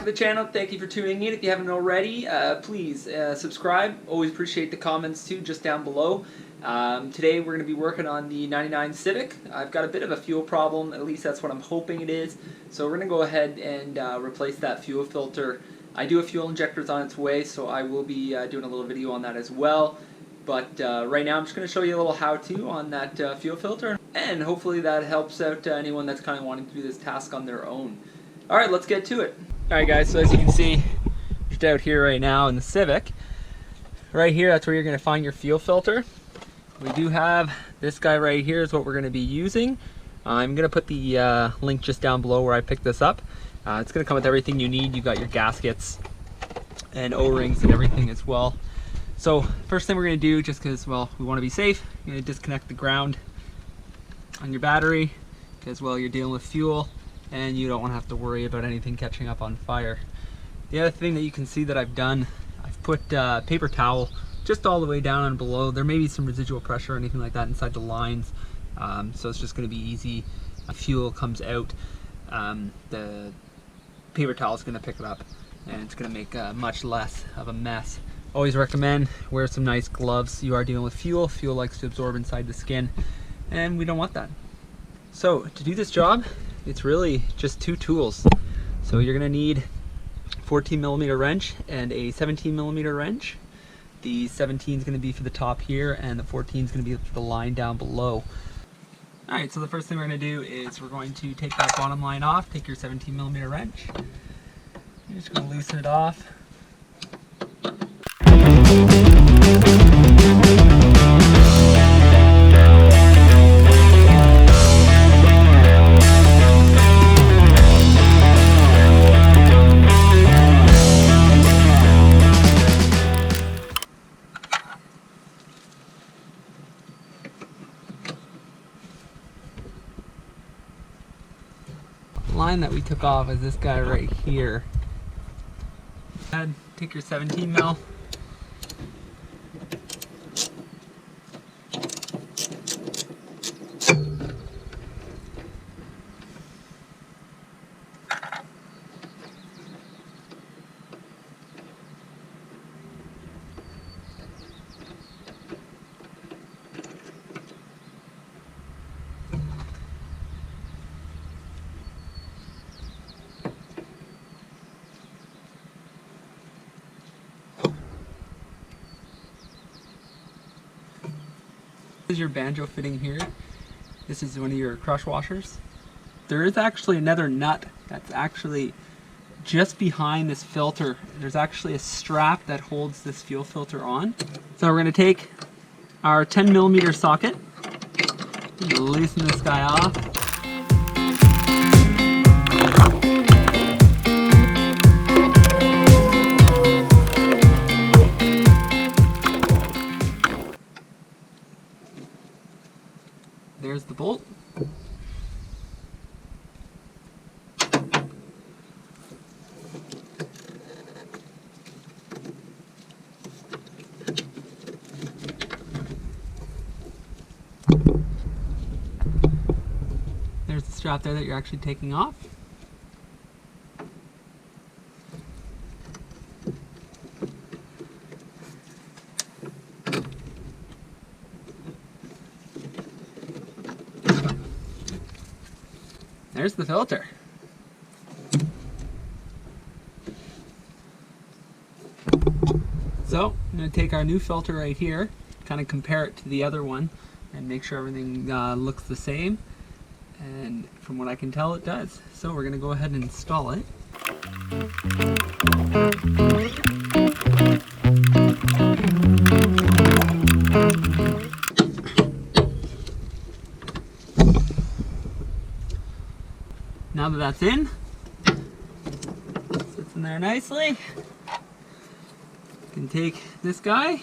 to the channel. Thank you for tuning in. If you haven't already, please subscribe. Always appreciate the comments too, just down below. Today we're going to be working on the 99 Civic. I've got a bit of a fuel problem, at least that's what I'm hoping it is. So we're going to go ahead and replace that fuel filter. I do have fuel injectors on its way, so I will be doing a little video on that as well. But right now I'm just going to show you a little how-to on that fuel filter, and hopefully that helps out anyone that's kind of wanting to do this task on their own. Alright, let's get to it. Alright guys, so as you can see, just out here right now in the Civic, right here, that's where you're going to find your fuel filter. We do have this guy right here is what we're going to be using. I'm going to put the link just down below where I picked this up. It's going to come with everything you need. You've got your gaskets and O-rings and everything as well. So first thing we're going to do, just because, well, we want to be safe, you're going to disconnect the ground on your battery, because, well, you're dealing with fuel and you don't want to have to worry about anything catching up on fire. The other thing that you can see that I've done, I've put paper towel just all the way down and below. There may be some residual pressure or anything like that inside the lines, so it's just going to be easy. Fuel comes out, the paper towel is going to pick it up, and it's going to make much less of a mess. Always recommend wear some nice gloves. You are dealing with fuel. Fuel likes to absorb inside the skin, and we don't want that. So to do this job, it's really just two tools. So you're going to need 14mm wrench and a 17mm wrench. The 17 is going to be for the top here, and the 14 is going to be for the line down below. Alright, so the first thing we're going to do is we're going to take that bottom line off. Take your 17mm wrench. You're just going to loosen it off. The line that we took off is this guy right here. Take your 17mm. This is your banjo fitting here. This is one of your crush washers. There is actually another nut that's actually just behind this filter. There's actually a strap that holds this fuel filter on. So we're going to take our 10mm socket, loosen this guy off. There's the bolt. There's the strap there that you're actually taking off. There's the filter. So I'm going to take our new filter right here, kind of compare it to the other one, and make sure everything looks the same. And from what I can tell, it does. So we're going to go ahead and install it. Now that that's in, sits in there nicely. You can take this guy,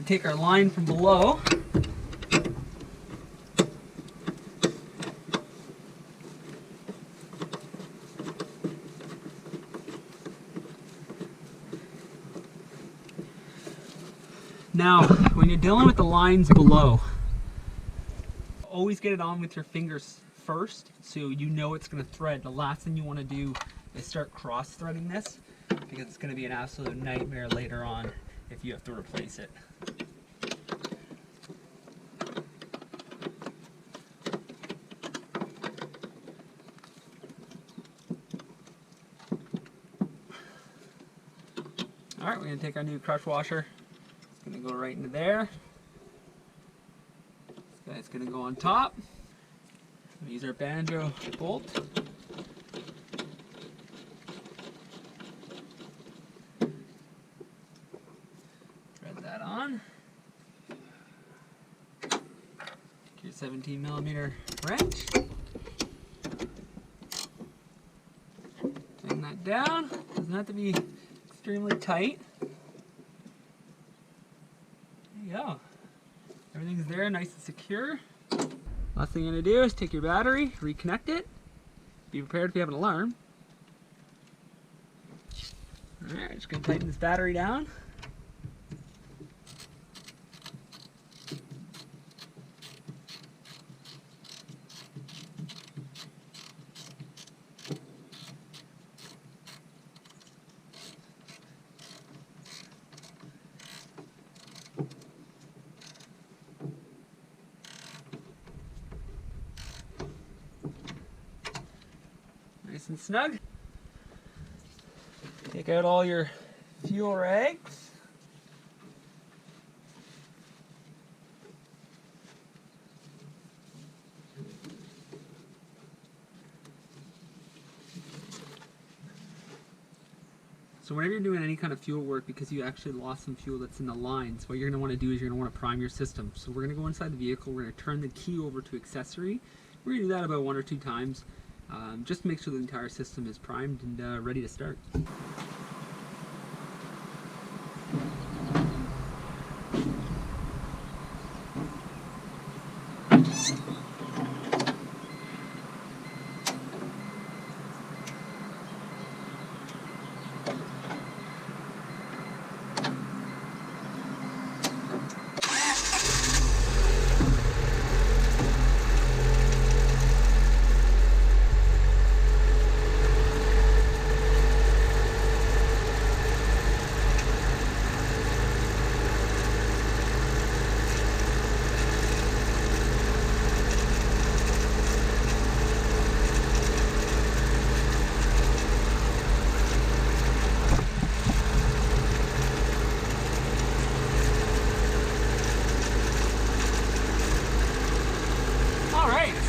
to take our line from below. Now, when you're dealing with the lines below, always get it on with your fingers first so you know it's going to thread. The last thing you want to do is start cross-threading this, because it's going to be an absolute nightmare later on if you have to replace it. Alright, we're going to take our new crush washer. It's going to go right into there. This guy's going to go on top. We'll use our banjo bolt. Thread that on. Take your 17mm wrench. Tighten that down. Doesn't have to be extremely tight. There you go. Everything's there, nice and secure. Last thing you're going to do is take your battery, reconnect it. Be prepared if you have an alarm. Alright, just going to tighten this battery down. Nice and snug. Take out all your fuel rags. So whenever you're doing any kind of fuel work, because you actually lost some fuel that's in the lines, what you're going to want to do is you're going to want to prime your system. So we're going to go inside the vehicle, we're going to turn the key over to accessory. We're going to do that about 1 or 2 times. Just to make sure the entire system is primed and ready to start.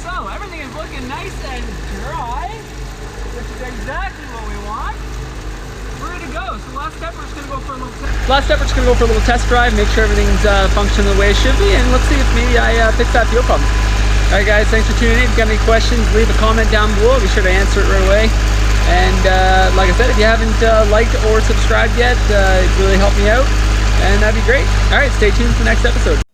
So everything is looking nice and dry, which is exactly what we want. We're ready to go. So last step, we're just gonna go for a little test drive, make sure everything's functioning the way it should be, and let's see if maybe I fix that fuel problem. All right, guys, thanks for tuning in. If you have any questions, leave a comment down below. I'll be sure to answer it right away. And like I said, if you haven't liked or subscribed yet, it really helped me out, and that'd be great. All right, stay tuned for the next episode.